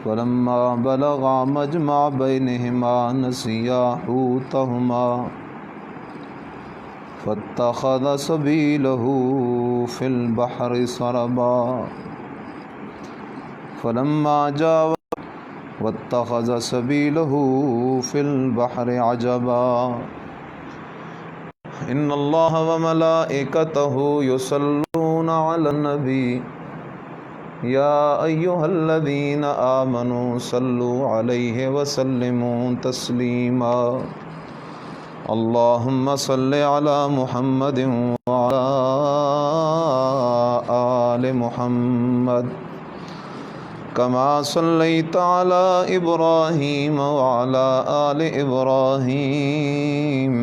فلما بلغا مجمع بينهما نسيا حوتهما فاتخذ سبيله في البحر سربا فلما جاوز واتخذ سبيله في البحر عجبا ان الله وملائكته يصلون على النبي يا ايها الذين آمنوا صلوا عليه وسلموا تسليما اللهم صل على محمد وعلى آل محمد كما صليت على إبراهيم وعلى آل إبراهيم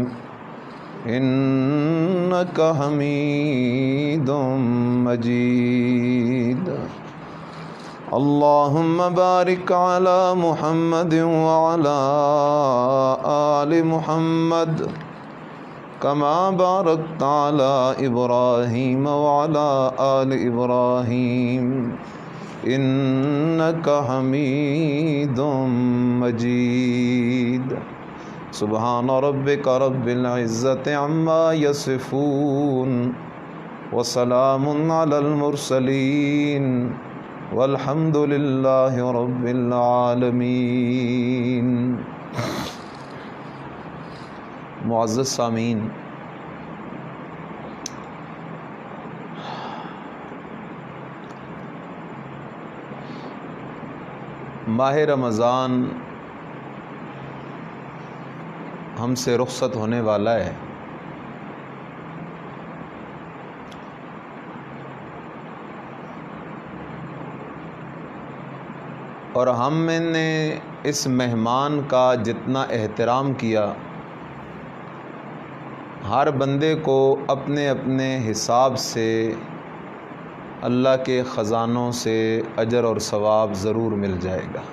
إنك حميد مجيد اللهم بارك على محمد وعلى آل محمد كما باركت على إبراهيم وعلى آل إبراهيم إنك حميد مجيد سبحان ربك رب العزة عما يصفون وسلام على المرسلين والحمد لله رب العالمين۔ معزز سامعین، ماہ رمضان ہم سے رخصت ہونے والا ہے، اور ہم نے اس مہمان کا جتنا احترام کیا، ہر بندے کو اپنے اپنے حساب سے اللہ کے خزانوں سے اجر اور ثواب ضرور مل جائے گا،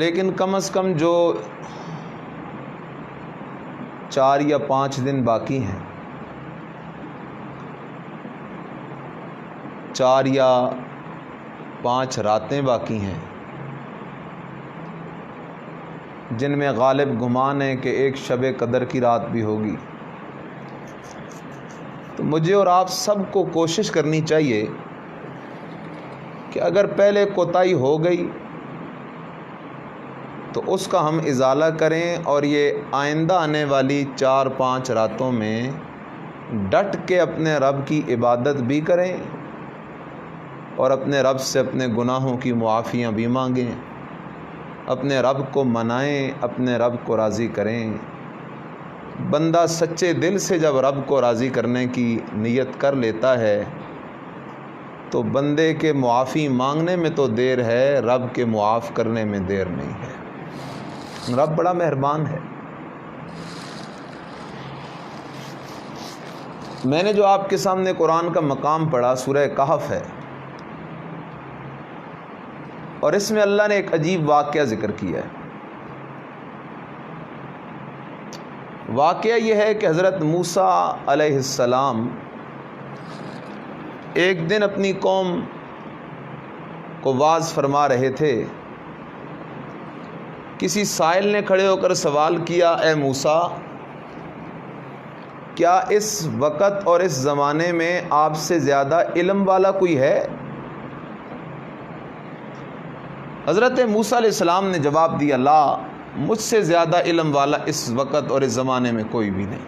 لیکن کم از کم جو 4 یا 5 دن باقی ہیں، 4 یا 5 راتیں باقی ہیں، جن میں غالب گمان ہے کہ ایک شب قدر کی رات بھی ہوگی، تو مجھے اور آپ سب کو کوشش کرنی چاہیے کہ اگر پہلے کوتاہی ہو گئی تو اس کا ہم ازالہ کریں، اور یہ آئندہ آنے والی 4-5 راتوں میں ڈٹ کے اپنے رب کی عبادت بھی کریں اور اپنے رب سے اپنے گناہوں کی معافیاں بھی مانگیں، اپنے رب کو منائیں، اپنے رب کو راضی کریں۔ بندہ سچے دل سے جب رب کو راضی کرنے کی نیت کر لیتا ہے تو بندے کے معافی مانگنے میں تو دیر ہے، رب کے معاف کرنے میں دیر نہیں ہے۔ رب بڑا مہربان ہے۔ میں نے جو آپ کے سامنے قرآن کا مقام پڑھا سورہ کہف ہے، اور اس میں اللہ نے ایک عجیب واقعہ ذکر کیا ہے۔ واقعہ یہ ہے کہ حضرت موسیٰ علیہ السلام ایک دن اپنی قوم کو واعظ فرما رہے تھے، کسی سائل نے کھڑے ہو کر سوال کیا، اے موسیٰ، کیا اس وقت اور اس زمانے میں آپ سے زیادہ علم والا کوئی ہے؟ حضرت موسیٰ علیہ السلام نے جواب دیا، لا، مجھ سے زیادہ علم والا اس وقت اور اس زمانے میں کوئی بھی نہیں۔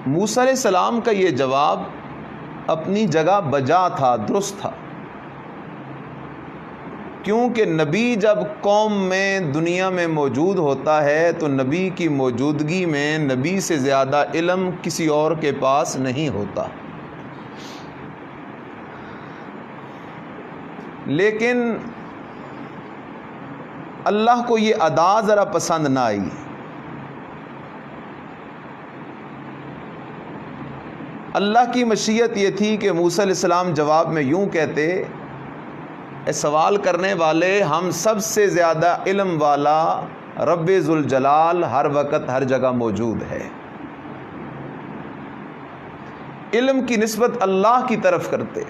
موسیٰ علیہ السلام کا یہ جواب اپنی جگہ بجا تھا، درست تھا، کیونکہ نبی جب قوم میں دنیا میں موجود ہوتا ہے تو نبی کی موجودگی میں نبی سے زیادہ علم کسی اور کے پاس نہیں ہوتا۔ لیکن اللہ کو یہ ادا ذرا پسند نہ آئی۔ اللہ کی مشیت یہ تھی کہ موسیٰ علیہ السلام جواب میں یوں کہتے، اے سوال کرنے والے، ہم سب سے زیادہ علم والا رب ذوالجلال ہر وقت ہر جگہ موجود ہے۔ علم کی نسبت اللہ کی طرف کرتے،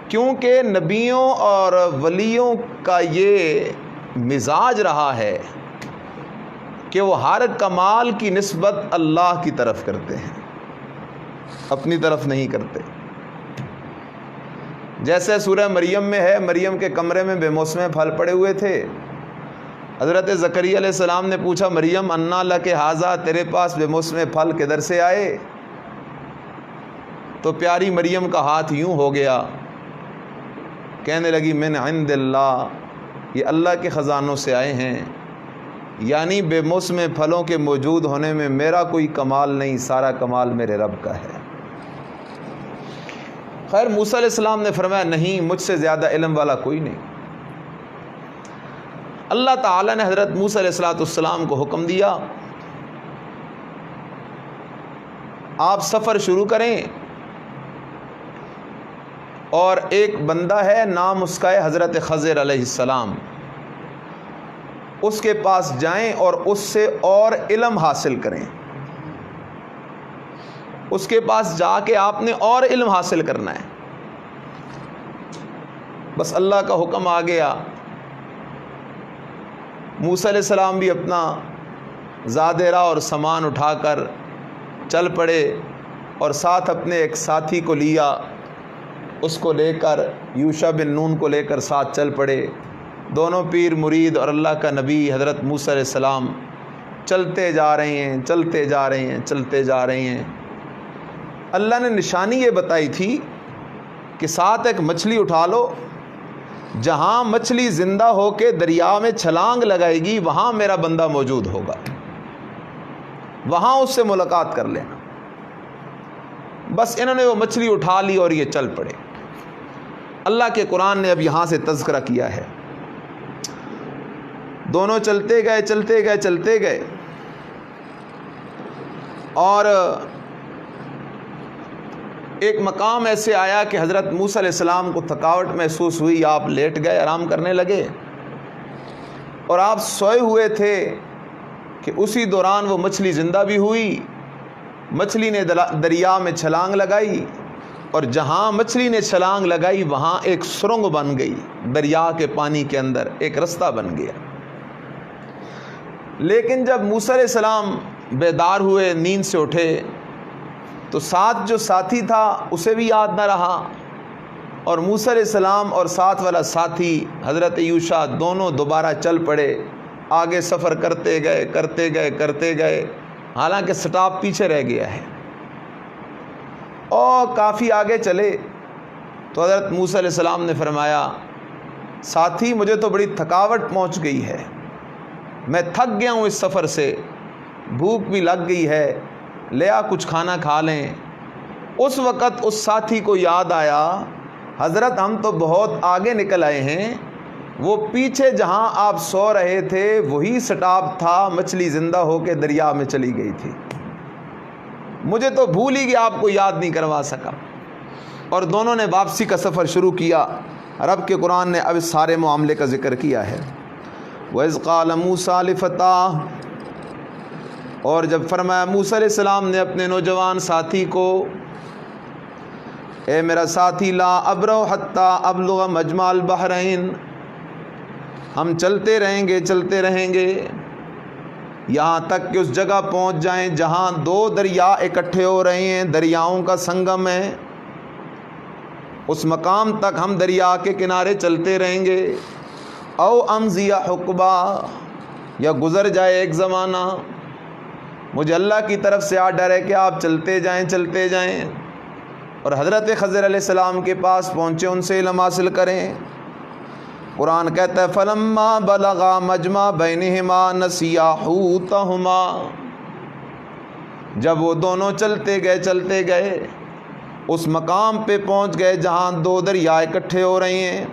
کیونکہ نبیوں اور ولیوں کا یہ مزاج رہا ہے کہ وہ ہر کمال کی نسبت اللہ کی طرف کرتے ہیں، اپنی طرف نہیں کرتے۔ جیسے سورہ مریم میں ہے، مریم کے کمرے میں بے موسم پھل پڑے ہوئے تھے، حضرت زکریا علیہ السلام نے پوچھا مریم انا لک ھذا، تیرے پاس بے موسم پھل کدھر سے آئے؟ تو پیاری مریم کا ہاتھ یوں ہو گیا، کہنے لگی من عند اللہ، یہ اللہ کے خزانوں سے آئے ہیں، یعنی بے موسم پھلوں کے موجود ہونے میں میرا کوئی کمال نہیں، سارا کمال میرے رب کا ہے۔ خیر موسیٰ علیہ السلام نے فرمایا نہیں، مجھ سے زیادہ علم والا کوئی نہیں۔ اللہ تعالیٰ نے حضرت موسیٰ علیہ السلام کو حکم دیا آپ سفر شروع کریں، اور ایک بندہ ہے نام اس کا ہے حضرت خضر علیہ السلام، اس کے پاس جائیں اور اس سے اور علم حاصل کریں، اس کے پاس جا کے آپ نے اور علم حاصل کرنا ہے۔ بس اللہ کا حکم آ گیا، موسیٰ علیہ السلام بھی اپنا زادرہ اور سامان اٹھا کر چل پڑے، اور ساتھ اپنے ایک ساتھی کو لیا، اس کو لے کر یوشع بن نون کو لے کر ساتھ چل پڑے۔ دونوں پیر مرید اور اللہ کا نبی حضرت موسیٰ علیہ السلام چلتے جا رہے ہیں، چلتے جا رہے ہیں، چلتے جا رہے ہیں۔ اللہ نے نشانی یہ بتائی تھی کہ ساتھ ایک مچھلی اٹھا لو، جہاں مچھلی زندہ ہو کے دریا میں چھلانگ لگائے گی وہاں میرا بندہ موجود ہوگا، وہاں اس سے ملاقات کر لینا۔ بس انہوں نے وہ مچھلی اٹھا لی اور یہ چل پڑے۔ اللہ کے قرآن نے اب یہاں سے تذکرہ کیا ہے، دونوں چلتے گئے چلتے گئے چلتے گئے، اور ایک مقام ایسے آیا کہ حضرت موسیٰ علیہ السلام کو تھکاوٹ محسوس ہوئی، آپ لیٹ گئے، آرام کرنے لگے، اور آپ سوئے ہوئے تھے کہ اسی دوران وہ مچھلی زندہ بھی ہوئی۔ مچھلی نے دریا میں چھلانگ لگائی، اور جہاں مچھلی نے چھلانگ لگائی وہاں ایک سرنگ بن گئی، دریا کے پانی کے اندر ایک رستہ بن گیا۔ لیکن جب موسیٰ علیہ السلام بیدار ہوئے، نیند سے اٹھے، تو ساتھ جو ساتھی تھا اسے بھی یاد نہ رہا، اور موسیٰ علیہ السلام اور ساتھ والا ساتھی حضرت یوشع دونوں دوبارہ چل پڑے، آگے سفر کرتے گئے کرتے گئے کرتے گئے، حالانکہ سٹاپ پیچھے رہ گیا ہے، اور کافی آگے چلے تو حضرت موسیٰ علیہ السلام نے فرمایا ساتھی مجھے تو بڑی تھکاوٹ پہنچ گئی ہے، میں تھک گیا ہوں اس سفر سے، بھوک بھی لگ گئی ہے، لے آ کچھ کھانا کھا لیں۔ اس وقت اس ساتھی کو یاد آیا حضرت ہم تو بہت آگے نکل آئے ہیں، وہ پیچھے جہاں آپ سو رہے تھے وہی سٹاپ تھا، مچھلی زندہ ہو کے دریا میں چلی گئی تھی، مجھے تو بھول ہی گیا، آپ کو یاد نہیں کروا سکا۔ اور دونوں نے واپسی کا سفر شروع کیا۔ رب کے قرآن نے اب اس سارے معاملے کا ذکر کیا ہے۔ وَإِذْ قَالَ مُوسَىٰ لِفَتَاهُ، اور جب فرمایا موسیٰ علیہ السلام نے اپنے نوجوان ساتھی کو، اے میرا ساتھی لا ابرح حتیٰ ابلغ مجمع البحرین، ہم چلتے رہیں گے چلتے رہیں گے یہاں تک کہ اس جگہ پہنچ جائیں جہاں دو دریا اکٹھے ہو رہے ہیں، دریاؤں کا سنگم ہے، اس مقام تک ہم دریا کے کنارے چلتے رہیں گے۔ او امضی حقبا، یا گزر جائے ایک زمانہ، مجھے اللہ کی طرف سے آرڈر ہے کہ آپ چلتے جائیں چلتے جائیں، اور حضرت خضر علیہ السلام کے پاس پہنچے، ان سے علم حاصل کریں۔ قرآن کہتا ہے فلما بلغا مجمع بینہما نسیا حوتہما، جب وہ دونوں چلتے گئے اس مقام پہ پہنچ گئے جہاں دو دریا اکٹھے ہو رہے ہیں،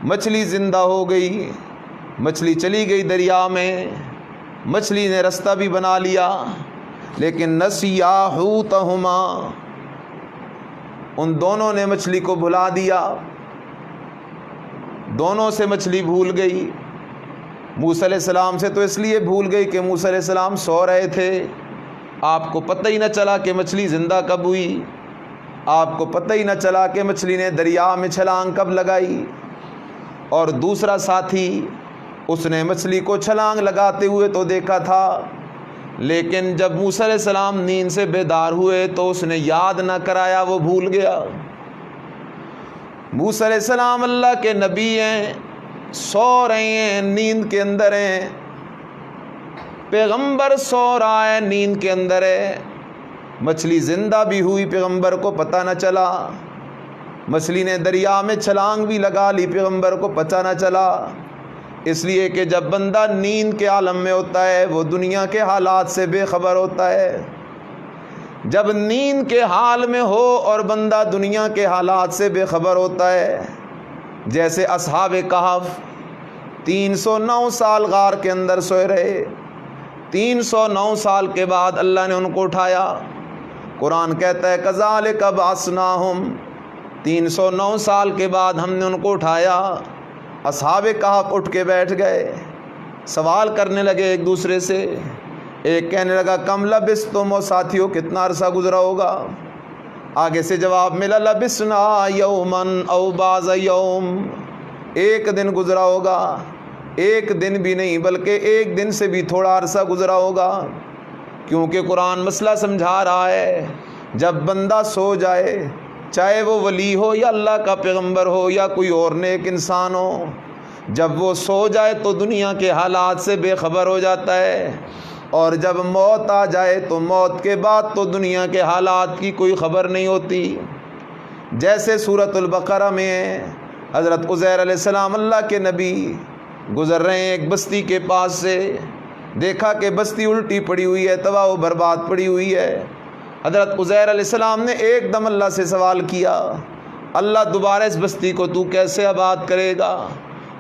مچھلی زندہ ہو گئی، مچھلی چلی گئی دریا میں، مچھلی نے رستہ بھی بنا لیا، لیکن نسیا حوتہما، ان دونوں نے مچھلی کو بھلا دیا، دونوں سے مچھلی بھول گئی۔ موسیٰ علیہ السلام سے تو اس لیے بھول گئی کہ موسیٰ علیہ السلام سو رہے تھے، آپ کو پتہ ہی نہ چلا کہ مچھلی زندہ کب ہوئی، آپ کو پتہ ہی نہ چلا کہ مچھلی نے دریا میں چھلانگ کب لگائی۔ اور دوسرا ساتھی، اس نے مچھلی کو چھلانگ لگاتے ہوئے تو دیکھا تھا، لیکن جب موسیٰ علیہ السلام نیند سے بیدار ہوئے تو اس نے یاد نہ کرایا، وہ بھول گیا۔ موسیٰ علیہ السلام اللہ کے نبی ہیں، سو رہے ہیں، نیند کے اندر ہیں، پیغمبر سو رہا ہے، نیند کے اندر ہے، مچھلی زندہ بھی ہوئی، پیغمبر کو پتہ نہ چلا، مچھلی نے دریا میں چھلانگ بھی لگا لی، پیغمبر کو پتہ نہ چلا۔ اس لیے کہ جب بندہ نیند کے عالم میں ہوتا ہے وہ دنیا کے حالات سے بے خبر ہوتا ہے۔ جب نیند کے حال میں ہو اور بندہ دنیا کے حالات سے بے خبر ہوتا ہے، جیسے اصحاب کہف 309 سال غار کے اندر سوئے رہے، 309 سال کے بعد اللہ نے ان کو اٹھایا۔ قرآن کہتا ہے کذالک بعثناہم، 309 سال کے بعد ہم نے ان کو اٹھایا۔ اصحاب کہف اٹھ کے بیٹھ گئے، سوال کرنے لگے ایک دوسرے سے، ایک کہنے لگا کم لبثتم، اور ساتھیوں کتنا عرصہ گزرا ہوگا؟ آگے سے جواب ملا لبثنا یوما او بعض یوم، ایک دن گزرا ہوگا، ایک دن بھی نہیں بلکہ ایک دن سے بھی تھوڑا عرصہ گزرا ہوگا۔ کیونکہ قرآن مسئلہ سمجھا رہا ہے، جب بندہ سو جائے، چاہے وہ ولی ہو یا اللہ کا پیغمبر ہو یا کوئی اور نیک انسان ہو، جب وہ سو جائے تو دنیا کے حالات سے بے خبر ہو جاتا ہے، اور جب موت آ جائے تو موت کے بعد تو دنیا کے حالات کی کوئی خبر نہیں ہوتی۔ جیسے سورۃ البقرہ میں حضرت عزیر علیہ السلام اللہ کے نبی گزر رہے ہیں ایک بستی کے پاس سے، دیکھا کہ بستی الٹی پڑی ہوئی ہے، تباہ و برباد پڑی ہوئی ہے۔ حضرت عزیر علیہ السلام نے ایک دم اللہ سے سوال کیا، اللہ دوبارہ اس بستی کو تو کیسے آباد کرے گا؟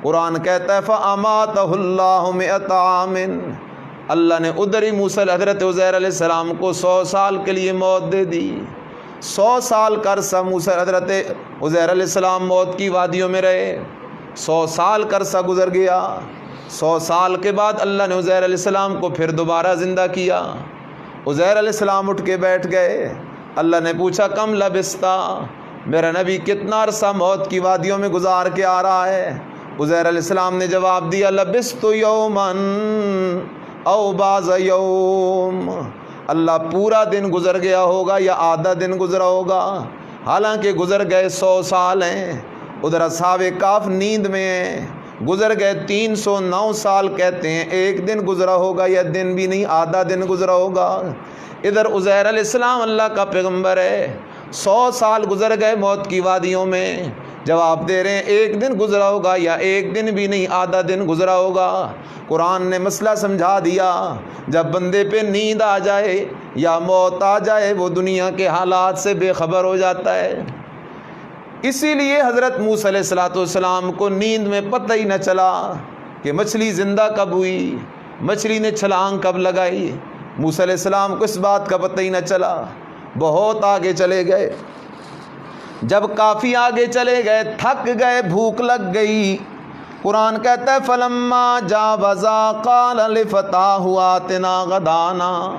قرآن کہتا ہے فَأَمَاتَهُ اللَّهُ مِئَةَ عَامٍ، اللہ نے ادھر ہی موسیٰ حضرت عزیر علیہ السلام کو 100 سال کے لیے موت دے دی۔ 100 سال کا عرصہ موسیٰ حضرت عزیر علیہ السلام موت کی وادیوں میں رہے، 100 سال کا عرصہ گزر گیا۔ 100 سال کے بعد اللہ نے عزیر علیہ السلام کو پھر دوبارہ زندہ کیا۔ عزیر علیہ السلام اٹھ کے بیٹھ گئے، اللہ نے پوچھا کم لبثتا، میرا نبی کتنا عرصہ موت کی وادیوں میں گزار کے آ رہا ہے؟ عزیر علیہ السلام نے جواب دیا لبثت یوما او بعض یوم، اللہ پورا دن گزر گیا ہوگا یا آدھا دن گزرا ہوگا، حالانکہ گزر گئے 100 سال ہیں۔ ادھر اصحاب کہف نیند میں ہیں، گزر گئے 309 سال، کہتے ہیں ایک دن گزرا ہوگا یا دن بھی نہیں آدھا دن گزرا ہوگا۔ ادھر عزیر علیہ السلام اللہ کا پیغمبر ہے، 100 سال گزر گئے موت کی وادیوں میں، جواب دے رہے ہیں ایک دن گزرا ہوگا یا ایک دن بھی نہیں آدھا دن گزرا ہوگا۔ قرآن نے مسئلہ سمجھا دیا، جب بندے پہ نیند آ جائے یا موت آ جائے وہ دنیا کے حالات سے بے خبر ہو جاتا ہے۔ اسی لیے حضرت موسیٰ علیہ السلام کو نیند میں پتہ ہی نہ چلا کہ مچھلی زندہ کب ہوئی، مچھلی نے چھلانگ کب لگائی، موسیٰ علیہ السلام کو اس بات کا پتہ ہی نہ چلا۔ بہت آگے چلے گئے، جب کافی آگے چلے گئے تھک گئے، بھوک لگ گئی۔ قرآن کہتا ہے فَلَمَّا جَاوَزَا قَالَ لِفَتَاهُ آتِنَا غَدَانَا،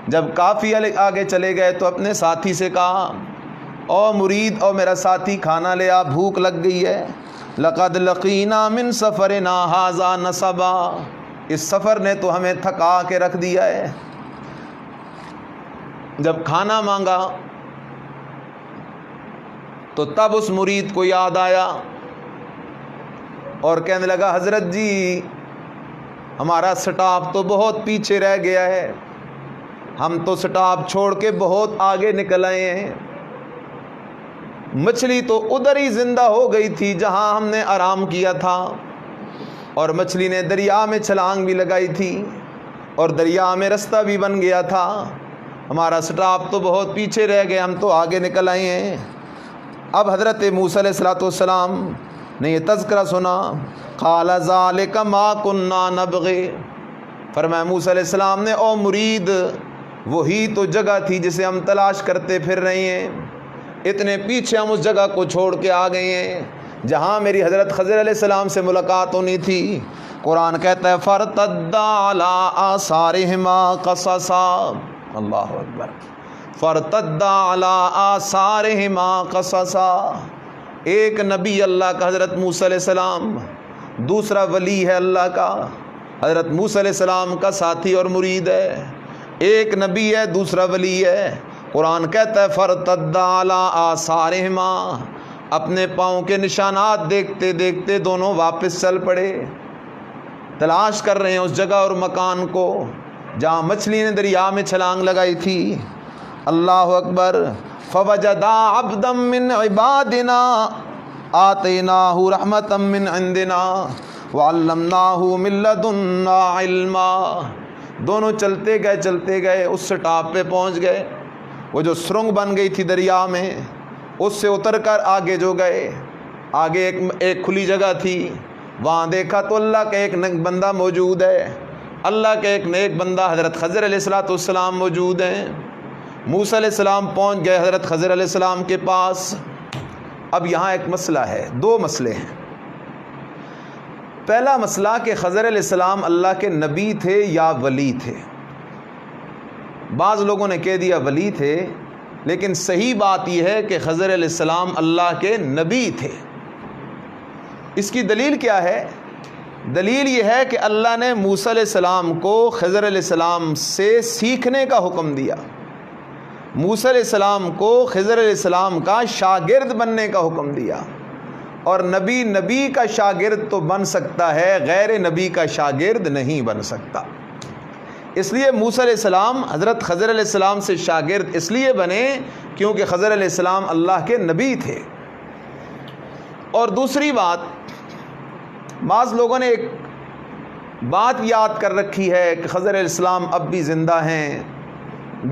جب کافی آگے چلے گئے تو اپنے ساتھی سے کہا او مرید، او میرا ساتھی کھانا لے آ، بھوک لگ گئی ہے۔ لَقَدْ لَقِينَا مِن سَفَرِنَا هَذَا نَصَبًا، اس سفر نے تو ہمیں تھکا کے رکھ دیا ہے۔ جب کھانا مانگا تو تب اس مرید کو یاد آیا اور کہنے لگا حضرت جی ہمارا سٹاپ تو بہت پیچھے رہ گیا ہے، ہم تو سٹاپ چھوڑ کے بہت آگے نکل آئے ہیں، مچھلی تو ادھر ہی زندہ ہو گئی تھی جہاں ہم نے آرام کیا تھا، اور مچھلی نے دریا میں چھلانگ بھی لگائی تھی اور دریا میں رستہ بھی بن گیا تھا، ہمارا سٹاپ تو بہت پیچھے رہ گیا، ہم تو آگے نکل آئے ہیں۔ اب حضرت موسیٰ علیہ السلام نے یہ تذکرہ سنا، قال ذالک ما کنا نبغی، فرمایا موسیٰ علیہ السلام نے او مرید وہی تو جگہ تھی جسے ہم تلاش کرتے پھر رہے ہیں، اتنے پیچھے ہم اس جگہ کو چھوڑ کے آ گئے ہیں جہاں میری حضرت خضر علیہ السلام سے ملاقات ہونی تھی۔ قرآن کہتا ہے فَارْتَدَّا عَلَىٰ آثَارِهِمَا قَصَصًا، اللہ اکبر. فارتد علی آثارہما قصصا. ایک نبی اللہ کا حضرت موسیٰ علیہ السلام، دوسرا ولی ہے اللہ کا حضرت موسیٰ علیہ السلام کا ساتھی اور مرید ہے. ایک نبی ہے، دوسرا ولی ہے. قرآن کہتا ہے فارتد علی آثارہما، اپنے پاؤں کے نشانات دیکھتے دیکھتے دونوں واپس چل پڑے. تلاش کر رہے ہیں اس جگہ اور مکان کو جہاں مچھلی نے دریا میں چھلانگ لگائی تھی. اللہ اکبر. فوجدا عبدا من عبادنا آتیناہ رحمتا من عندنا وعلمناہ من لدنا علما. دونوں چلتے گئے اس سٹاپ پہ پہنچ گئے. وہ جو سرنگ بن گئی تھی دریا میں، اس سے اتر کر آگے جو گئے، آگے ایک کھلی جگہ تھی. وہاں دیکھا تو اللہ کا ایک نیک بندہ موجود ہے. اللہ کے ایک نیک بندہ حضرت خضر علیہ السلام موجود ہیں. موسیٰ علیہ السلام پہنچ گئے حضرت خضر علیہ السلام کے پاس. اب یہاں ایک مسئلہ ہے، دو مسئلے ہیں. پہلا مسئلہ کہ خضر علیہ السلام اللہ کے نبی تھے یا ولی تھے. بعض لوگوں نے کہہ دیا ولی تھے، لیکن صحیح بات یہ ہے کہ خضر علیہ السلام اللہ کے نبی تھے. اس کی دلیل کیا ہے؟ دلیل یہ ہے کہ اللہ نے موسیٰ علیہ السلام کو خضر علیہ السلام سے سیکھنے کا حکم دیا. موسیٰ علیہ السلام کو خضر علیہ السلام کا شاگرد بننے کا حکم دیا. اور نبی کا شاگرد تو بن سکتا ہے، غیر نبی کا شاگرد نہیں بن سکتا. اس لیے موسیٰ علیہ السلام حضرت خضر علیہ السلام سے شاگرد اس لیے بنے کیونکہ خضر علیہ السلام اللہ کے نبی تھے. اور دوسری بات، بعض لوگوں نے ایک بات یاد کر رکھی ہے کہ خضر علیہ السلام اب بھی زندہ ہیں،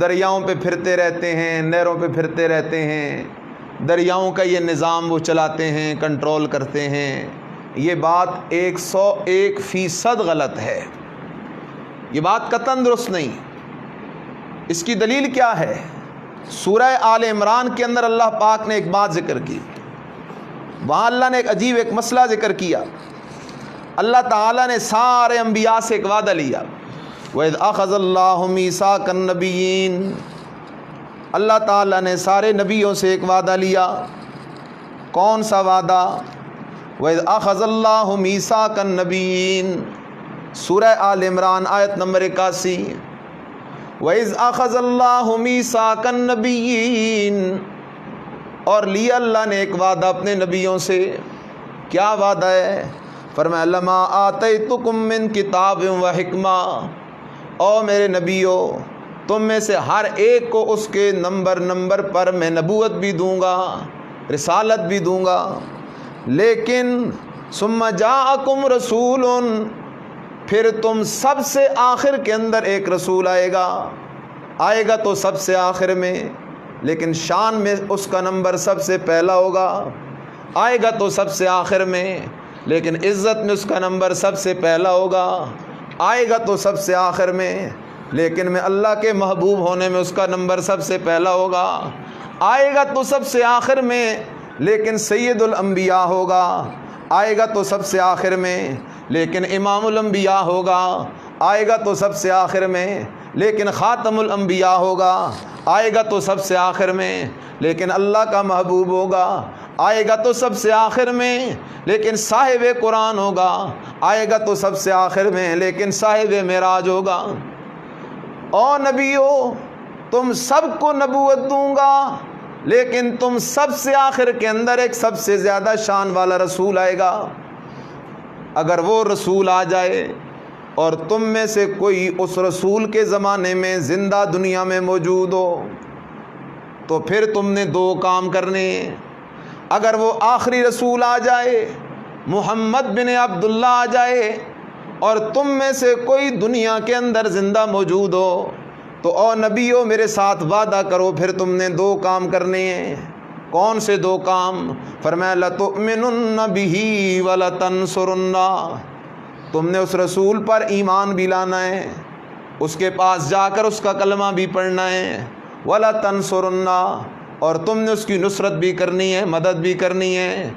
دریاؤں پہ پھرتے رہتے ہیں، نہروں پہ پھرتے رہتے ہیں، دریاؤں کا یہ نظام وہ چلاتے ہیں، کنٹرول کرتے ہیں. یہ بات 101% غلط ہے. یہ بات قطعاً درست نہیں. اس کی دلیل کیا ہے؟ سورہ آل عمران کے اندر اللہ پاک نے ایک بات ذکر کی. وہاں اللہ نے ایک عجیب ایک مسئلہ ذکر کیا. اللہ تعالیٰ نے سارے انبیاء سے ایک وعدہ لیا. وَإِذْ أَخَذَ اللَّهُ مِيثَاقَ النَّبِيِّينَ. اللہ تعالیٰ نے سارے نبیوں سے ایک وعدہ لیا. کون سا وعدہ؟ وَإِذْ أَخَذَ اللَّهُ مِيثَاقَ النَّبِيِّينَ، سورہ آل عمران آیت نمبر 81. وَإِذْ أَخَذَ اللَّهُ مِيثَاقَ النَّبِيِّينَ، اور لیا اللہ نے ایک وعدہ اپنے نبیوں سے. کیا وعدہ ہے؟ فرمایا لَمَا آتَيْتُكُم مِّن كِتَابٍ وَحِكْمَةٍ، او میرے نبیو تم میں سے ہر ایک کو اس کے نمبر پر میں نبوت بھی دوں گا، رسالت بھی دوں گا. لیکن ثُمَّ جَاءَكُمْ رَسُولٌ، پھر تم سب سے آخر کے اندر ایک رسول آئے گا تو سب سے آخر میں، لیکن شان میں اس کا نمبر سب سے پہلا ہوگا. آئے گا تو سب سے آخر میں، لیکن عزت میں اس کا نمبر سب سے پہلا ہوگا. آئے گا تو سب سے آخر میں، لیکن میں اللہ کے محبوب ہونے میں اس کا نمبر سب سے پہلا ہوگا. آئے گا تو سب سے آخر میں، لیکن سید الانبیاء ہوگا. آئے گا تو سب سے آخر میں، لیکن امام الانبیاء ہوگا. آئے گا تو سب سے آخر میں، لیکن خاتم الانبیاء ہوگا. آئے گا تو سب سے آخر میں، لیکن اللہ کا محبوب ہوگا. آئے گا تو سب سے آخر میں، لیکن صاحب قرآن ہوگا. آئے گا تو سب سے آخر میں، لیکن صاحب معراج ہوگا. او نبیو تم سب کو نبوت دوں گا، لیکن تم سب سے آخر کے اندر ایک سب سے زیادہ شان والا رسول آئے گا. اگر وہ رسول آ جائے اور تم میں سے کوئی اس رسول کے زمانے میں زندہ دنیا میں موجود ہو تو پھر تم نے دو کام کرنے. اگر وہ آخری رسول آ جائے، محمد بن عبداللہ آ جائے، اور تم میں سے کوئی دنیا کے اندر زندہ موجود ہو تو او نبیو میرے ساتھ وعدہ کرو، پھر تم نے دو کام کرنے ہیں. کون سے دو کام؟ فرمایا لَتُؤْمِنُنَّ بِهِ وَلَتَنْصُرُنَّهُ، تم نے اس رسول پر ایمان بھی لانا ہے، اس کے پاس جا کر اس کا کلمہ بھی پڑھنا ہے. وَلَتَنْصُرُنَّهُ، اور تم نے اس کی نصرت بھی کرنی ہے، مدد بھی کرنی ہے.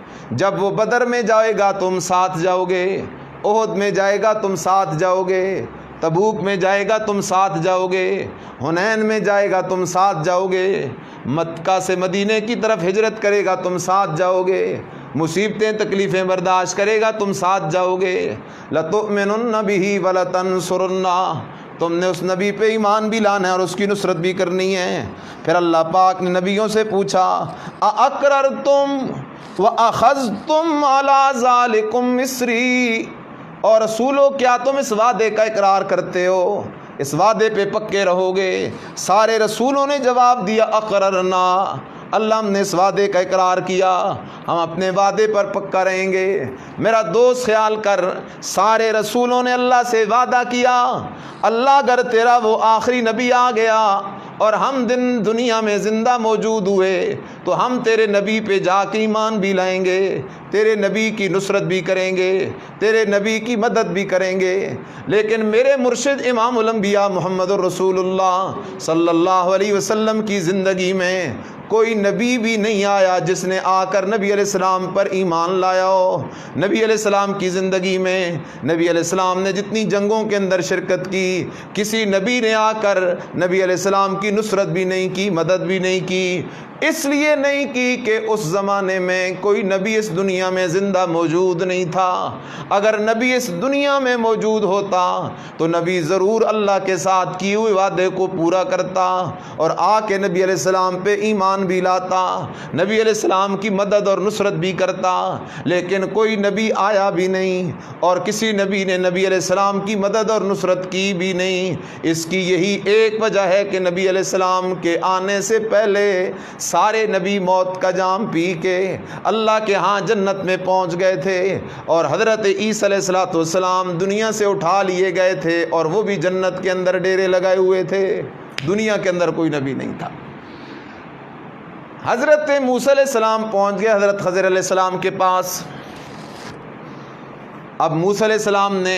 جب وہ بدر میں جائے گا تم ساتھ جاؤ گے، احد میں جائے گا تم ساتھ جاؤ گے، تبوک میں جائے گا تم ساتھ جاؤ گے، حنین میں جائے گا تم ساتھ جاؤ گے، مکہ سے مدینے کی طرف ہجرت کرے گا تم ساتھ جاؤ گے، مصیبتیں تکلیفیں برداشت کرے گا تم ساتھ جاؤ گے۔ لَتُؤْمِنُنَّ بِهِ وَلَتَنْصُرُنَّهُ، تم نے اس نبی پہ ایمان بھی لانا ہے اور اس کی نصرت بھی کرنی ہے۔ پھر اللہ پاک نے نبیوں سے پوچھا أَأَقْرَرْتُمْ وَأَخَذْتُمْ عَلَى ذَلِكُمْ مِصْرِي، اور رسولو کیا تم اس وعدے کا اقرار کرتے ہو، اس وعدے پہ پکے رہو گے؟ سارے رسولوں نے جواب دیا اقررنا، اللہ ہم نے اس وعدے کا اقرار کیا، ہم اپنے وعدے پر پکا رہیں گے۔ میرا دوست خیال کر، سارے رسولوں نے اللہ سے وعدہ کیا، اللہ اگر تیرا وہ آخری نبی آ گیا اور ہم دنیا میں زندہ موجود ہوئے تو ہم تیرے نبی پہ جا کے ایمان بھی لائیں گے، تیرے نبی کی نصرت بھی کریں گے، تیرے نبی کی مدد بھی کریں گے۔ لیکن میرے مرشد امام الانبیاء محمد الرسول اللہ صلی اللہ علیہ وسلم کی زندگی میں کوئی نبی بھی نہیں آیا جس نے آ کر نبی علیہ السلام پر ایمان لایا ہو۔ نبی علیہ السلام کی زندگی میں نبی علیہ السلام نے جتنی جنگوں کے اندر شرکت کی، کسی نبی نے آ کر نبی علیہ السلام کی نصرت بھی نہیں کی، مدد بھی نہیں کی۔ اس لیے نہیں کی کہ اس زمانے میں کوئی نبی اس دنیا میں زندہ موجود نہیں تھا۔ اگر نبی اس دنیا میں موجود ہوتا تو نبی ضرور اللہ کے ساتھ کیے ہوئے وعدے کو پورا کرتا اور آ کے نبی علیہ السلام پہ ایمان بھی لاتا، نبی علیہ السلام کی مدد اور نصرت بھی کرتا۔ لیکن کوئی نبی آیا بھی نہیں اور کسی نبی نے نبی علیہ السلام کی مدد اور نصرت کی بھی نہیں۔ اس کی یہی ایک وجہ ہے کہ نبی علیہ السلام کے آنے سے پہلے سارے نبی موت کا جام پی کے اللہ کے ہاں جنت میں پہنچ گئے تھے، اور حضرت عیسیٰ علیہ الصلوۃ والسلام دنیا سے اٹھا لیے گئے تھے اور وہ بھی جنت کے اندر ڈیرے لگائے ہوئے تھے، دنیا کے اندر کوئی نبی نہیں تھا۔ حضرت موسیٰ علیہ السلام پہنچ گئے حضرت خضر علیہ السلام کے پاس۔ اب موسیٰ علیہ السلام نے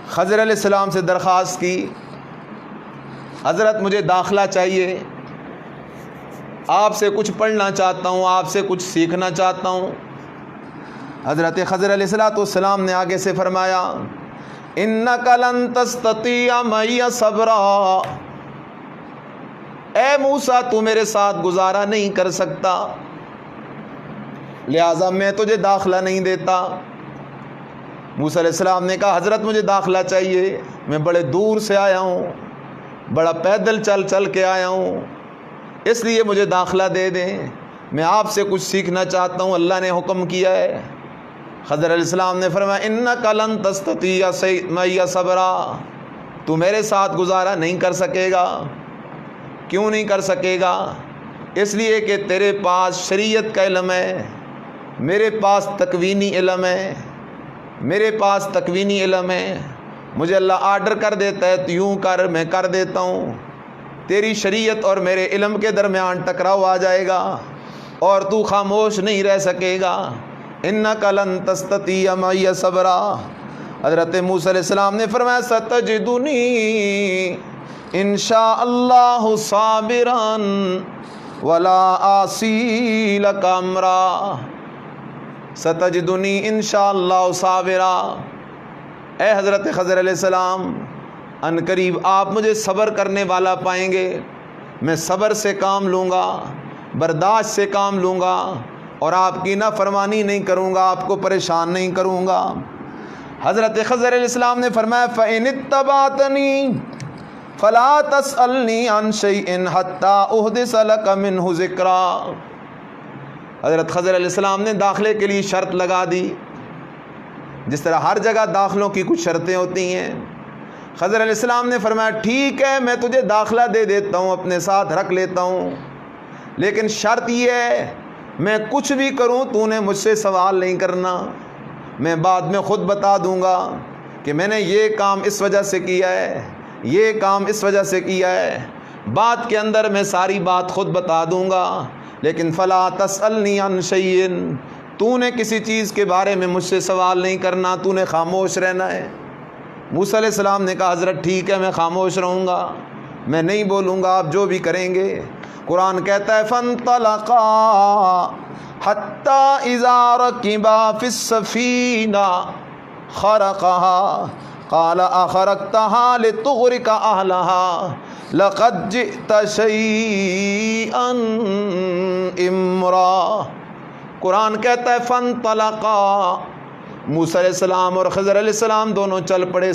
خضر علیہ السلام سے درخواست کی، حضرت مجھے داخلہ چاہیے، آپ سے کچھ پڑھنا چاہتا ہوں، آپ سے کچھ سیکھنا چاہتا ہوں۔ حضرت خضر علیہ السلام نے آگے سے فرمایا اِنَّكَ لَن تَسْتَطِيعَ مَعِيَ صَبْرًا، اے موسیٰ تو میرے ساتھ گزارا نہیں کر سکتا، لہٰذا میں تجھے داخلہ نہیں دیتا۔ موسیٰ علیہ السلام نے کہا حضرت مجھے داخلہ چاہیے، میں بڑے دور سے آیا ہوں، بڑا پیدل چل کے آیا ہوں، اس لیے مجھے داخلہ دے دیں، میں آپ سے کچھ سیکھنا چاہتا ہوں، اللہ نے حکم کیا ہے۔ خضر علیہ السلام نے فرمایا اِنَّكَ لَن تَسْتَطِيعَ مَعِيَ صَبْرًا، تو میرے ساتھ گزارا نہیں کر سکے گا۔ کیوں نہیں کر سکے گا؟ اس لیے کہ تیرے پاس شریعت کا علم ہے، میرے پاس تکوینی علم ہے، میرے پاس تکوینی علم ہے، مجھے اللہ آرڈر کر دیتا ہے تو یوں کر، میں کر دیتا ہوں، تیری شریعت اور میرے علم کے درمیان ٹکراؤ آ جائے گا اور تو خاموش نہیں رہ سکے گا۔ اِنَّكَ لَن تَسْتَطِيعَ مَعِيَ صَبْرًا۔ حضرت موسیٰ علیہ السلام نے فرمایا سَتَجِدُنِی إِن شَاءَ اللَّهُ صَابِرًا وَلَا أَعْصِي لَكَ أَمْرًا، سَتَجِدُنِی إِن شَاءَ اللَّهُ صَابِرًا، اے حضرت خضر علیہ السلام ان قریب آپ مجھے صبر کرنے والا پائیں گے، میں صبر سے کام لوں گا، برداشت سے کام لوں گا اور آپ کی نافرمانی نہیں کروں گا، آپ کو پریشان نہیں کروں گا۔ حضرت خضر علیہ السلام نے فرمایا فَإِنِ اتَّبَعْتَنِی فَلَا تَسْأَلْنِی عَنْ شَيْءٍ حَتَّى أُحْدِثَ لَكَ مِنْهُ ذِکْرًا۔ حضرت خضر علیہ السلام نے داخلے کے لیے شرط لگا دی، جس طرح ہر جگہ داخلوں کی کچھ شرطیں ہوتی ہیں۔ خضر علیہ السلام نے فرمایا ٹھیک ہے میں تجھے داخلہ دے دیتا ہوں، اپنے ساتھ رکھ لیتا ہوں، لیکن شرط یہ ہے میں کچھ بھی کروں تو نے مجھ سے سوال نہیں کرنا، میں بعد میں خود بتا دوں گا کہ میں نے یہ کام اس وجہ سے کیا ہے، یہ کام اس وجہ سے کیا ہے، بات کے اندر میں ساری بات خود بتا دوں گا، لیکن فلا تسألنی عن شیء، تو نے کسی چیز کے بارے میں مجھ سے سوال نہیں کرنا، تو نے خاموش رہنا ہے۔ موسیٰ علیہ السلام نے کہا حضرت ٹھیک ہے میں خاموش رہوں گا، میں نہیں بولوں گا، آپ جو بھی کریں گے۔ قرآن کہتا ہے فَانْطَلَقَا حَتَّى إِذَا رَكِبَا فِي السَّفِينَةِ خَرَقَهَا قال اخرقتها لتغرق اهلها لقد جئت شيئا امرا۔ قرآن کہتا ہے فانطلقا، موسیٰ علیہ السلام اور خضر علیہ السلام دونوں چل پڑے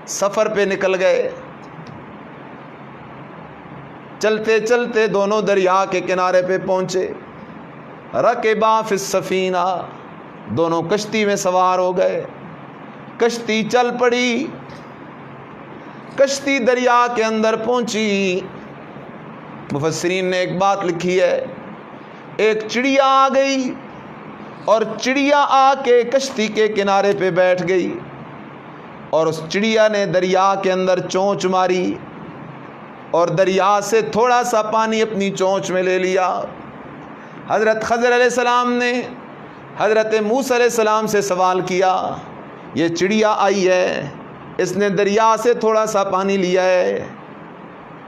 سفر پہ نکل گئے۔ چلتے چلتے دونوں دریا کے کنارے پہ پہنچے۔ رکبا فی السفینہ، دونوں کشتی میں سوار ہو گئے۔ کشتی چل پڑی، کشتی دریا کے اندر پہنچی۔ مفسرین نے ایک بات لکھی ہے، ایک چڑیا آ گئی اور چڑیا آ کے کشتی کے کنارے پہ بیٹھ گئی، اور اس چڑیا نے دریا کے اندر چونچ ماری اور دریا سے تھوڑا سا پانی اپنی چونچ میں لے لیا۔ حضرت خضر علیہ السلام نے حضرت موسیٰ علیہ السلام سے سوال کیا، یہ چڑیا آئی ہے، اس نے دریا سے تھوڑا سا پانی لیا ہے،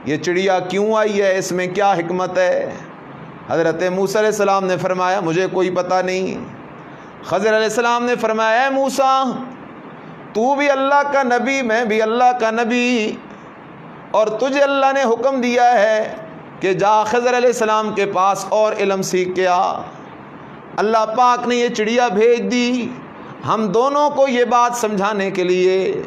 یہ چڑیا کیوں آئی ہے، اس میں کیا حکمت ہے؟ حضرت موسیٰ علیہ السلام نے فرمایا مجھے کوئی پتہ نہیں۔ خضر علیہ السلام نے فرمایا اے موسیٰ، تو بھی اللہ کا نبی، میں بھی اللہ کا نبی، اور تجھے اللہ نے حکم دیا ہے کہ جا خضر علیہ السلام کے پاس اور علم سیکھ کے آ۔ اللہ پاک نے یہ چڑیا بھیج دی ہم دونوں کو یہ بات سمجھانے کے لیے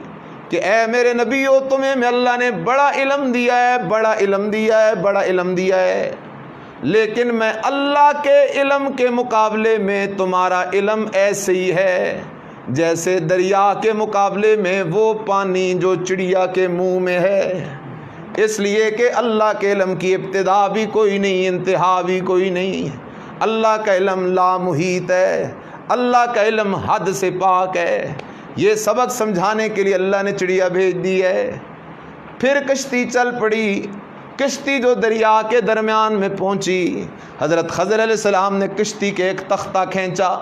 کہ اے میرے نبیو، تمہیں میں اللہ نے بڑا علم دیا ہے، بڑا علم دیا ہے، بڑا علم دیا ہے، لیکن میں اللہ کے علم کے مقابلے میں تمہارا علم ایسے ہی ہے جیسے دریا کے مقابلے میں وہ پانی جو چڑیا کے منہ میں ہے، اس لیے کہ اللہ کے علم کی ابتدا بھی کوئی نہیں، انتہا بھی کوئی نہیں۔ اللہ کا علم لا محیط ہے، اللہ کا علم حد سے پاک ہے۔ یہ سبق سمجھانے کے لیے اللہ نے چڑیا بھیج دی ہے۔ پھر کشتی چل پڑی، کشتی جو دریا کے درمیان میں پہنچی، حضرت خضر علیہ السلام نے کشتی کے ایک تختہ کھینچا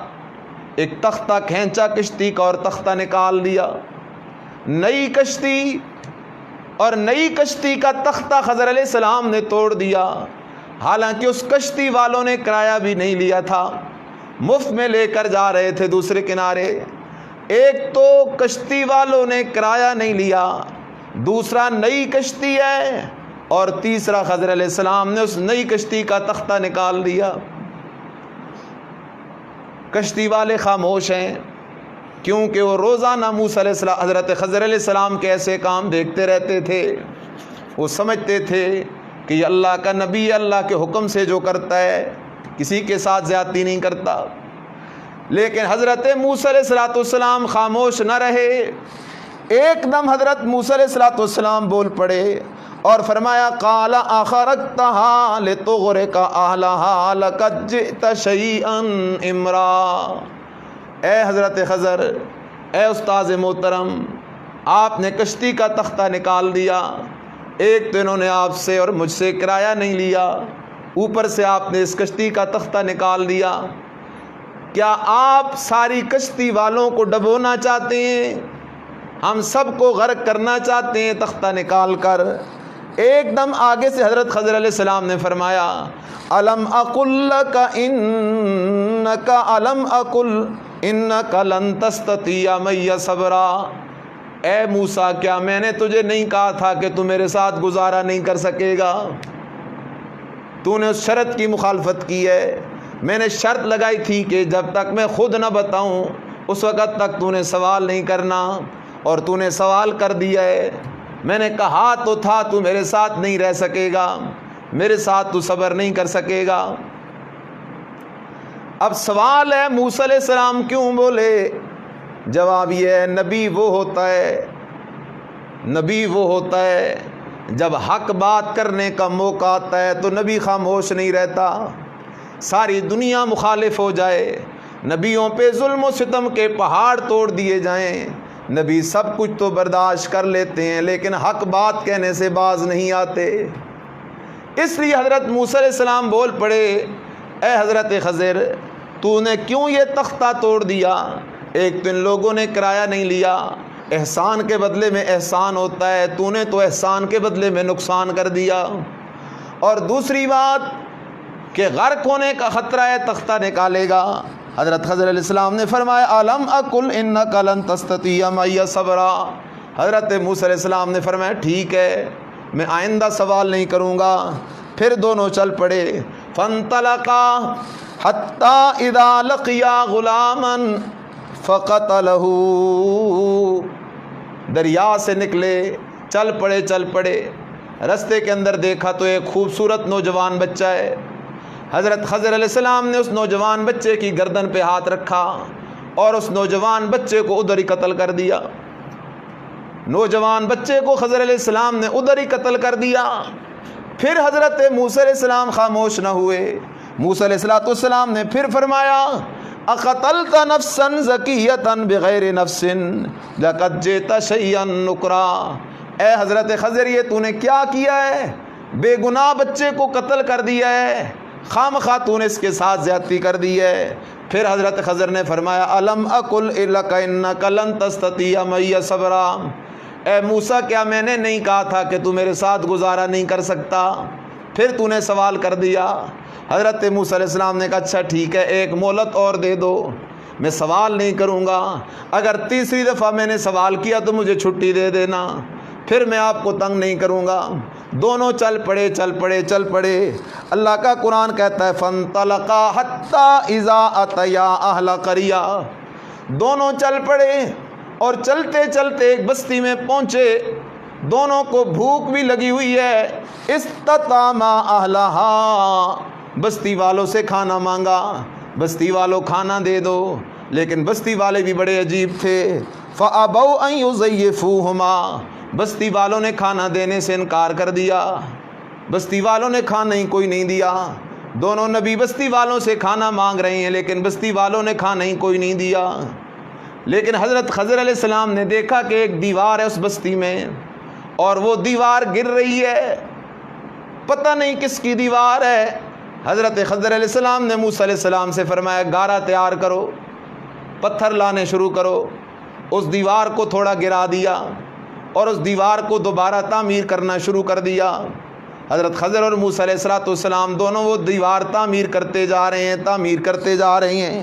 کشتی کا، اور تختہ نکال دیا، نئی کشتی، اور نئی کشتی کا تختہ خضر علیہ السلام نے توڑ دیا۔ حالانکہ اس کشتی والوں نے کرایہ بھی نہیں لیا تھا، مفت میں لے کر جا رہے تھے دوسرے کنارے۔ ایک تو کشتی والوں نے کرایہ نہیں لیا، دوسرا نئی کشتی ہے، اور تیسرا خضر علیہ السلام نے اس نئی کشتی کا تختہ نکال دیا۔ کشتی والے خاموش ہیں، کیونکہ وہ روزانہ موسیٰ علیہ السلام حضرت خضر علیہ السلام کے ایسے کام دیکھتے رہتے تھے۔ وہ سمجھتے تھے کہ یہ اللہ کا نبی ہے، اللہ کے حکم سے جو کرتا ہے، کسی کے ساتھ زیادتی نہیں کرتا۔ لیکن حضرت موسیٰ علیہ السلام خاموش نہ رہے، ایک دم حضرت موسیٰ علیہ السلام بول پڑے اور فرمایا قال اخرقتها لتغرق اهلها لقد جئت شيئا امرا۔ اے حضرت خضر، اے استاذ محترم، آپ نے کشتی کا تختہ نکال دیا، ایک تو انہوں نے آپ سے اور مجھ سے کرایہ نہیں لیا، اوپر سے آپ نے اس کشتی کا تختہ نکال دیا۔ کیا آپ ساری کشتی والوں کو ڈبونا چاہتے ہیں؟ ہم سب کو غرق کرنا چاہتے ہیں تختہ نکال کر؟ ایک دم آگے سے حضرت خضر علیہ السلام نے فرمایا الم اقل لک انک لن تستطیع معی صبرا۔ اے موسیٰ، کیا میں نے تجھے نہیں کہا تھا کہ تو میرے ساتھ گزارا نہیں کر سکے گا؟ تو نے اس شرط کی مخالفت کی ہے۔ میں نے شرط لگائی تھی کہ جب تک میں خود نہ بتاؤں اس وقت تک تو نے سوال نہیں کرنا، اور تو نے سوال کر دیا ہے۔ میں نے کہا تو تھا تو میرے ساتھ نہیں رہ سکے گا، میرے ساتھ تو صبر نہیں کر سکے گا۔ اب سوال ہے موسیٰ علیہ السلام کیوں بولے؟ جواب یہ ہے، نبی وہ ہوتا ہے جب حق بات کرنے کا موقع آتا ہے تو نبی خاموش نہیں رہتا۔ ساری دنیا مخالف ہو جائے، نبیوں پہ ظلم و ستم کے پہاڑ توڑ دیے جائیں، نبی سب کچھ تو برداشت کر لیتے ہیں، لیکن حق بات کہنے سے باز نہیں آتے۔ اس لیے حضرت موسیٰ علیہ السلام بول پڑے اے حضرت خضر، تو نے کیوں یہ تختہ توڑ دیا؟ ایک تو ان لوگوں نے کرایہ نہیں لیا، احسان کے بدلے میں احسان ہوتا ہے، تو نے تو احسان کے بدلے میں نقصان کر دیا۔ اور دوسری بات کہ غرق ہونے کا خطرہ ہے، تختہ نکالے گا۔ حضرت خضر علیہ السلام نے فرمایا الم اقل انک لن تستطیع معی صبرا۔ حضرت موسیٰ علیہ السلام نے فرمایا ٹھیک ہے، میں آئندہ سوال نہیں کروں گا۔ پھر دونوں چل پڑے۔ فانطلقا حتی اذا لقیا غلاما فقتلہ، دریا سے نکلے، چل پڑے، رستے کے اندر دیکھا تو ایک خوبصورت نوجوان بچہ ہے۔ حضرت خضر علیہ السلام نے اس نوجوان بچے کی گردن پہ ہاتھ رکھا اور اس نوجوان بچے کو ادھر ہی قتل کر دیا۔ نوجوان بچے کو خضر علیہ السلام نے ادھر ہی قتل کر دیا۔ پھر حضرت موسیٰ علیہ السلام خاموش نہ ہوئے۔ موسیٰ علیہ السلام نے پھر فرمایا اقتلت نفسا زکیۃ بغیر نفس لقد جئت شیئا نکرا۔ اے حضرت خضر، یہ تو نے کیا کیا ہے؟ بے گناہ بچے کو قتل کر دیا ہے، خامخواہ تو نے اس کے ساتھ زیادتی کر دی ہے۔ پھر حضرت خضر نے فرمایا الم اقل لک انک لن تستطیع معی صبرا۔ اے موسیٰ، کیا میں نے نہیں کہا تھا کہ تو میرے ساتھ گزارا نہیں کر سکتا؟ پھر تو نے سوال کر دیا۔ حضرت موسیٰ علیہ السلام نے کہا اچھا ٹھیک ہے، ایک مہلت اور دے دو، میں سوال نہیں کروں گا۔ اگر تیسری دفعہ میں نے سوال کیا تو مجھے چھٹی دے دینا، پھر میں آپ کو تنگ نہیں کروں گا۔ دونوں چل پڑے۔ اللہ کا قرآن کہتا ہے فانطلقا حتی اذا اتیا اہل قریہ، دونوں چل پڑے اور چلتے ایک بستی میں پہنچے۔ دونوں کو بھوک بھی لگی ہوئی ہے۔ استطعما اہلہا، بستی والوں سے کھانا مانگا، بستی والوں کھانا دے دو، لیکن بستی والے بھی بڑے عجیب تھے۔ فابوا ان یضیفوہما، بستی والوں نے کھانا دینے سے انکار کر دیا، بستی والوں نے کھانا ہی کوئی نہیں دیا۔ دونوں نبی بستی والوں سے کھانا مانگ رہے ہیں لیکن بستی والوں نے کھانا ہی کوئی نہیں دیا۔ لیکن حضرت خضر علیہ السلام نے دیکھا کہ ایک دیوار ہے اس بستی میں، اور وہ دیوار گر رہی ہے، پتہ نہیں کس کی دیوار ہے۔ حضرت خضر علیہ السلام نے موسیٰ علیہ السلام سے فرمایا گارا تیار کرو، پتھر لانے شروع کرو۔ اس دیوار کو تھوڑا گرا دیا اور اس دیوار کو دوبارہ تعمیر کرنا شروع کر دیا۔ حضرت خضر اور موسیٰ علیہ السلام دونوں وہ دیوار تعمیر کرتے جا رہے ہیں،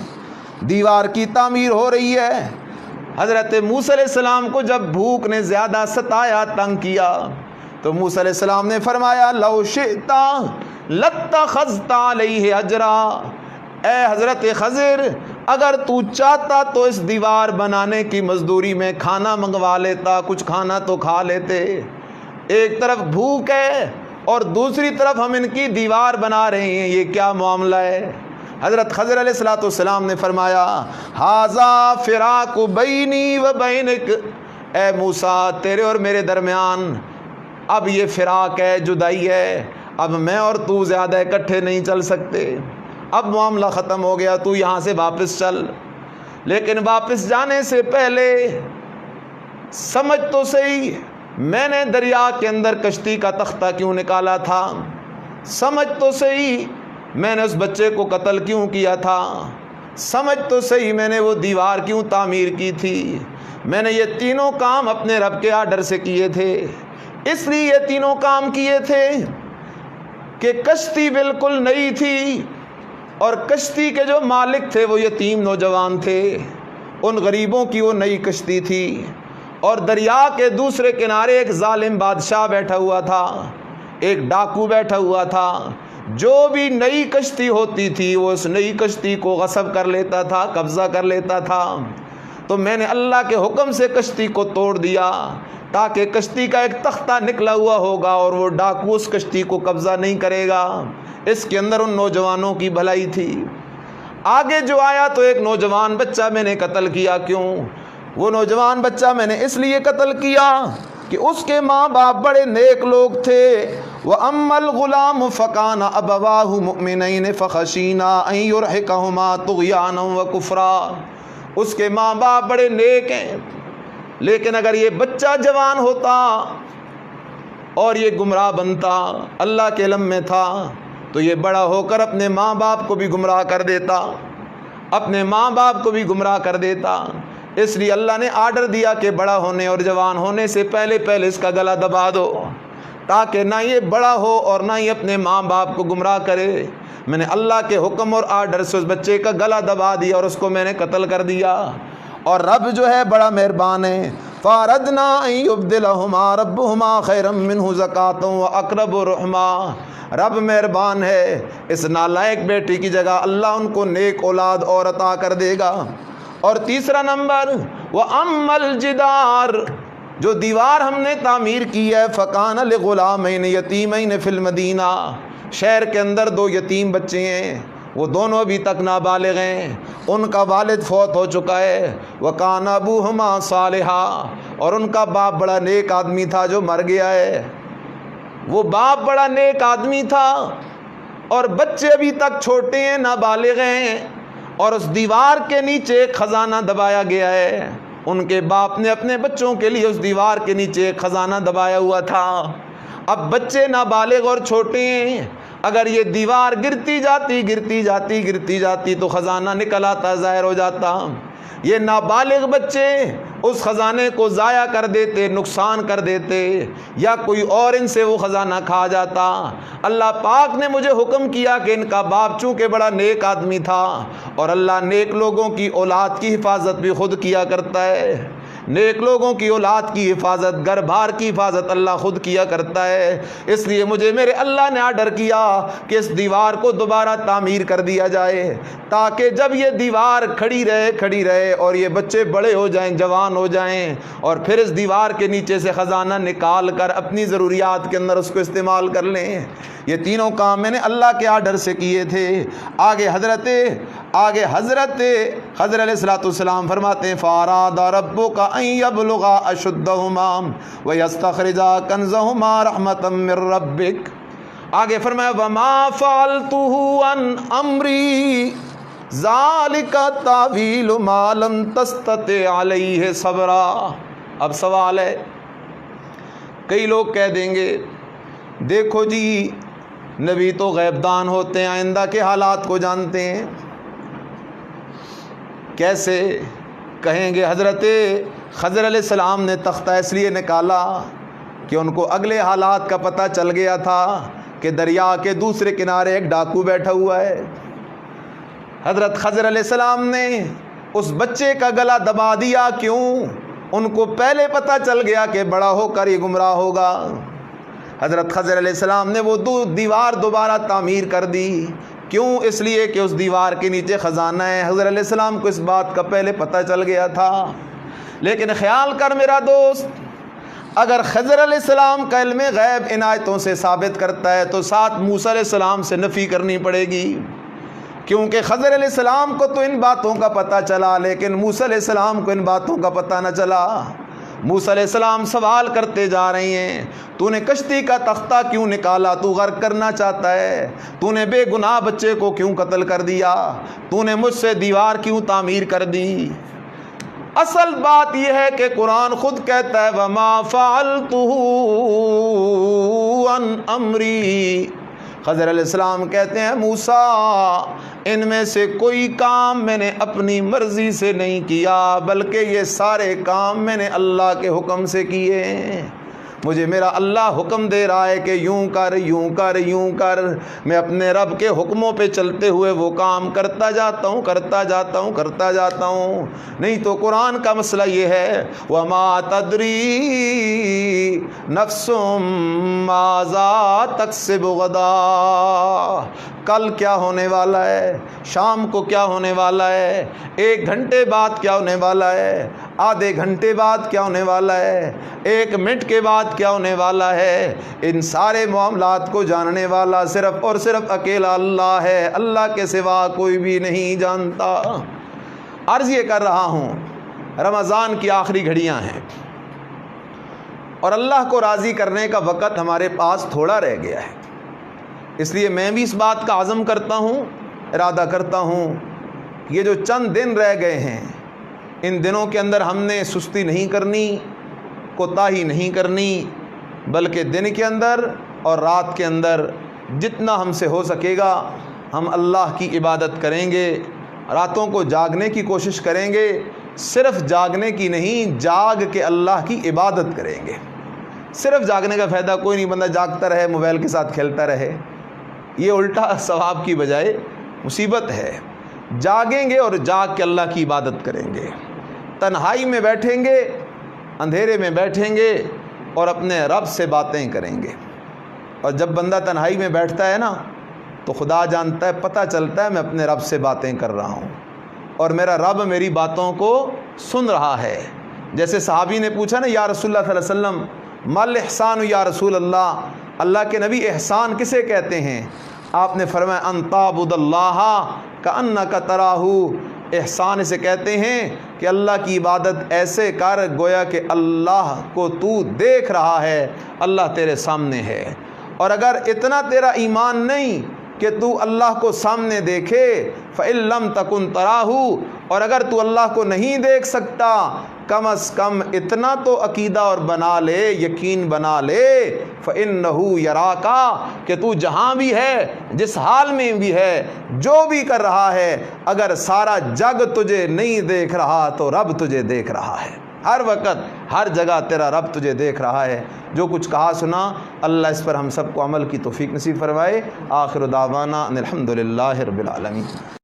دیوار کی تعمیر ہو رہی ہے۔ حضرت موسیٰ علیہ السلام کو جب بھوک نے زیادہ ستایا، تنگ کیا، تو موسیٰ علیہ السلام نے فرمایا لو شئت لاتخذت علیہ اجرا۔ اے حضرت خضر، اگر تو چاہتا تو اس دیوار بنانے کی مزدوری میں کھانا منگوا لیتا، کچھ کھانا تو کھا لیتے۔ ایک طرف بھوک ہے اور دوسری طرف ہم ان کی دیوار بنا رہے ہیں، یہ کیا معاملہ ہے؟ حضرت خضر علیہ السلام نے فرمایا ھذا فراق بینی و بینک، اے موسیٰ تیرے اور میرے درمیان اب یہ فراق ہے، جدائی ہے، اب میں اور تو زیادہ اکٹھے نہیں چل سکتے، اب معاملہ ختم ہو گیا، تو یہاں سے واپس چل۔ لیکن واپس جانے سے پہلے سمجھ تو صحیح، میں نے دریا کے اندر کشتی کا تختہ کیوں نکالا تھا، سمجھ تو صحیح میں نے اس بچے کو قتل کیوں کیا تھا، سمجھ تو صحیح میں نے وہ دیوار کیوں تعمیر کی تھی۔ میں نے یہ تینوں کام اپنے رب کے آرڈر سے کیے تھے، اس لیے یہ تینوں کام کیے تھے کہ کشتی بالکل نئی تھی اور کشتی کے جو مالک تھے وہ یتیم نوجوان تھے، ان غریبوں کی وہ نئی کشتی تھی، اور دریا کے دوسرے کنارے ایک ظالم بادشاہ بیٹھا ہوا تھا، ایک ڈاکو بیٹھا ہوا تھا، جو بھی نئی کشتی ہوتی تھی وہ اس نئی کشتی کو غصب کر لیتا تھا، قبضہ کر لیتا تھا۔ تو میں نے اللہ کے حکم سے کشتی کو توڑ دیا تاکہ کشتی کا ایک تختہ نکلا ہوا ہوگا اور وہ ڈاکو اس کشتی کو قبضہ نہیں کرے گا۔ اس کے اندر ان نوجوانوں کی بھلائی تھی۔ آگے جو آیا تو ایک نوجوان بچہ میں نے قتل کیا، کیوں؟ وہ نوجوان بچہ میں نے اس لیے قتل کیا کہ اس کے ماں باپ بڑے نیک لوگ تھے۔ وَأَمَّا الْغُلَامُ فَكَانَ أَبَوَاهُ مُؤْمِنَيْنِ فَخَشِينَا أَن يُرْهِقَهُمَا طُغْيَانًا وَكُفْرًا، اس کے ماں باپ بڑے نیک ہیں، لیکن اگر یہ بچہ جوان ہوتا اور یہ گمراہ بنتا، اللہ کے علم میں تھا، تو یہ بڑا ہو کر اپنے ماں باپ کو بھی گمراہ کر دیتا، اپنے ماں باپ کو بھی گمراہ کر دیتا۔ اس لیے اللہ نے آرڈر دیا کہ بڑا ہونے اور جوان ہونے سے پہلے اس کا گلا دبا دو، تاکہ نہ یہ بڑا ہو اور نہ ہی اپنے ماں باپ کو گمراہ کرے۔ میں نے اللہ کے حکم اور آرڈر سے اس بچے کا گلا دبا دیا اور اس کو میں نے قتل کر دیا۔ اور رب جو ہے بڑا مہربان ہے، فَأَرَدْنَا أَن يُبْدِلَهُمَا رَبُّهُمَا خَيْرًا مِّنْهُ زَكَاةً وَأَقْرَبُ رُحْمًا۔ رب مہربان ہے، اس نالائق بیٹی کی جگہ اللہ ان کو نیک اولاد اور عطا کر دے گا۔ اور تیسرا نمبر، وَأَمَّا الْجِدَارُ، جو دیوار ہم نے تعمیر کی ہے، فَكَانَ لِغُلَامَيْنِ يَتِيمَيْنِ فِي الْمَدِينَةِ، شہر کے اندر 2 یتیم بچے ہیں، وہ دونوں ابھی تک نابالغ ہیں، ان کا والد فوت ہو چکا ہے، وَكَانَ أَبُوهُمَا صَالِحًا، اور ان کا باپ بڑا نیک آدمی تھا جو مر گیا ہے۔ وہ باپ بڑا نیک آدمی تھا اور بچے ابھی تک چھوٹے ہیں، نابالغ ہیں، اور اس دیوار کے نیچے ایک خزانہ دبایا گیا ہے۔ ان کے باپ نے اپنے بچوں کے لیے اس دیوار کے نیچے ایک خزانہ دبایا ہوا تھا۔ اب بچے نابالغ اور چھوٹے ہیں، اگر یہ دیوار گرتی جاتی تو خزانہ نکل آتا، ظاہر ہو جاتا۔ یہ نابالغ بچے اس خزانے کو ضائع کر دیتے، نقصان کر دیتے، یا کوئی اور ان سے وہ خزانہ کھا جاتا۔ اللہ پاک نے مجھے حکم کیا کہ ان کا باپ چونکہ بڑا نیک آدمی تھا، اور اللہ نیک لوگوں کی اولاد کی حفاظت بھی خود کیا کرتا ہے، نیک لوگوں کی اولاد کی حفاظت، گھر بار کی حفاظت اللہ خود کیا کرتا ہے، اس لیے مجھے میرے اللہ نے آرڈر کیا کہ اس دیوار کو دوبارہ تعمیر کر دیا جائے، تاکہ جب یہ دیوار کھڑی رہے اور یہ بچے بڑے ہو جائیں، جوان ہو جائیں، اور پھر اس دیوار کے نیچے سے خزانہ نکال کر اپنی ضروریات کے اندر اس کو استعمال کر لیں۔ یہ تینوں کام میں نے اللہ کے آرڈر سے کیے تھے۔ آگے حضرت خضر علیہ السلام فرماتے ہیں، فَأَرَادَ رَبُّكَ أَن يَبْلُغَا أَشُدَّهُمَا وَيَسْتَخْرِجَا كَنزَهُمَا رَحْمَةً مِّن رَّبِّكَ۔ آگے فرمایا، وَمَا فَعَلْتُهُ عَنْ أَمْرِي ذَلِكَ تَأْوِيلُ مَا لَمْ تَسْتَطِعْ عَلَيْهِ صَبْرًا۔ اب سوال ہے، کئی لوگ کہہ دیں گے دیکھو جی نبی تو غیب دان ہوتے ہیں، آئندہ کے حالات کو جانتے ہیں، کیسے؟ کہیں گے حضرت خضر علیہ السلام نے تختہ اس لیے نکالا کہ ان کو اگلے حالات کا پتہ چل گیا تھا کہ دریا کے دوسرے کنارے ایک ڈاکو بیٹھا ہوا ہے۔ حضرت خضر علیہ السلام نے اس بچے کا گلا دبا دیا، کیوں؟ ان کو پہلے پتہ چل گیا کہ بڑا ہو کر یہ گمراہ ہوگا۔ حضرت خضر علیہ السلام نے وہ دیوار دوبارہ تعمیر کر دی، کیوں؟ اس لیے کہ اس دیوار کے نیچے خزانہ ہے۔ حضرت علیہ السلام کو اس بات کا پہلے پتہ چل گیا تھا۔ لیکن خیال کر میرا دوست، اگر خضر علیہ السلام کا علم غیب ان آیتوں سے ثابت کرتا ہے تو ساتھ موسیٰ علیہ السلام سے نفی کرنی پڑے گی، کیونکہ خضر علیہ السلام کو تو ان باتوں کا پتہ چلا لیکن موسیٰ علیہ السلام کو ان باتوں کا پتہ نہ چلا۔ موسیٰ علیہ السلام سوال کرتے جا رہے ہیں، تو نے کشتی کا تختہ کیوں نکالا؟ تو غرق کرنا چاہتا ہے؟ تو نے بے گناہ بچے کو کیوں قتل کر دیا؟ تو نے مجھ سے دیوار کیوں تعمیر کر دی؟ اصل بات یہ ہے کہ قرآن خود کہتا ہے، وَمَا فَعَلْتُهُ عَنْ أَمْرِي۔ خضر علیہ السلام کہتے ہیں، موسیٰ ان میں سے کوئی کام میں نے اپنی مرضی سے نہیں کیا، بلکہ یہ سارے کام میں نے اللہ کے حکم سے کیے ہیں۔ مجھے میرا اللہ حکم دے رہا ہے کہ یوں کر، یوں کر، یوں کر، میں اپنے رب کے حکموں پہ چلتے ہوئے وہ کام کرتا جاتا ہوں۔ نہیں تو قرآن کا مسئلہ یہ ہے، وَمَا تَدْرِي نَفْسٌ مَاذَا تَكْسِبُ غَدًا، کل کیا ہونے والا ہے، شام کو کیا ہونے والا ہے، 1 گھنٹے بعد کیا ہونے والا ہے، آدھے گھنٹے بعد کیا ہونے والا ہے، 1 منٹ کے بعد کیا ہونے والا ہے، ان سارے معاملات کو جاننے والا صرف اور صرف اکیلا اللہ ہے، اللہ کے سوا کوئی بھی نہیں جانتا۔ عرض یہ کر رہا ہوں، رمضان کی آخری گھڑیاں ہیں اور اللہ کو راضی کرنے کا وقت ہمارے پاس تھوڑا رہ گیا ہے، اس لیے میں بھی اس بات کا عزم کرتا ہوں، ارادہ کرتا ہوں، یہ جو چند دن رہ گئے ہیں ان دنوں کے اندر ہم نے سستی نہیں کرنی، کوتاہی نہیں کرنی، بلکہ دن کے اندر اور رات کے اندر جتنا ہم سے ہو سکے گا ہم اللہ کی عبادت کریں گے، راتوں کو جاگنے کی کوشش کریں گے، صرف جاگنے کی نہیں، جاگ کے اللہ کی عبادت کریں گے۔ صرف جاگنے کا فائدہ کوئی نہیں، بندہ جاگتا رہے، موبائل کے ساتھ کھیلتا رہے، یہ الٹا ثواب کی بجائے مصیبت ہے۔ جاگیں گے اور جاگ کے اللہ کی عبادت کریں گے، تنہائی میں بیٹھیں گے، اندھیرے میں بیٹھیں گے اور اپنے رب سے باتیں کریں گے۔ اور جب بندہ تنہائی میں بیٹھتا ہے نا تو خدا جانتا ہے، پتہ چلتا ہے میں اپنے رب سے باتیں کر رہا ہوں اور میرا رب میری باتوں کو سن رہا ہے۔ جیسے صحابی نے پوچھا نا یا رسول اللہ صلی اللہ علیہ وسلم مل احسان یا رسول اللہ، اللہ کے نبی احسان کسے کہتے ہیں؟ آپ نے فرمایا ان تعبد اللہ کأنک تراہ، احسان اسے کہتے ہیں کہ اللہ کی عبادت ایسے کر گویا کہ اللہ کو تو دیکھ رہا ہے، اللہ تیرے سامنے ہے۔ اور اگر اتنا تیرا ایمان نہیں کہ تو اللہ کو سامنے دیکھے، فَإِن لَمْ تَكُنْ تَرَاهُ، اور اگر تو اللہ کو نہیں دیکھ سکتا، کم از کم اتنا تو عقیدہ اور بنا لے، یقین بنا لے، فَإِنَّهُ يَرَاكَ، کہ تو جہاں بھی ہے، جس حال میں بھی ہے، جو بھی کر رہا ہے، اگر سارا جگ تجھے نہیں دیکھ رہا تو رب تجھے دیکھ رہا ہے۔ ہر وقت ہر جگہ تیرا رب تجھے دیکھ رہا ہے۔ جو کچھ کہا سنا اللہ اس پر ہم سب کو عمل کی توفیق نصیب فرمائے۔ آخر دعوانا ان الحمد للہ رب العالمین۔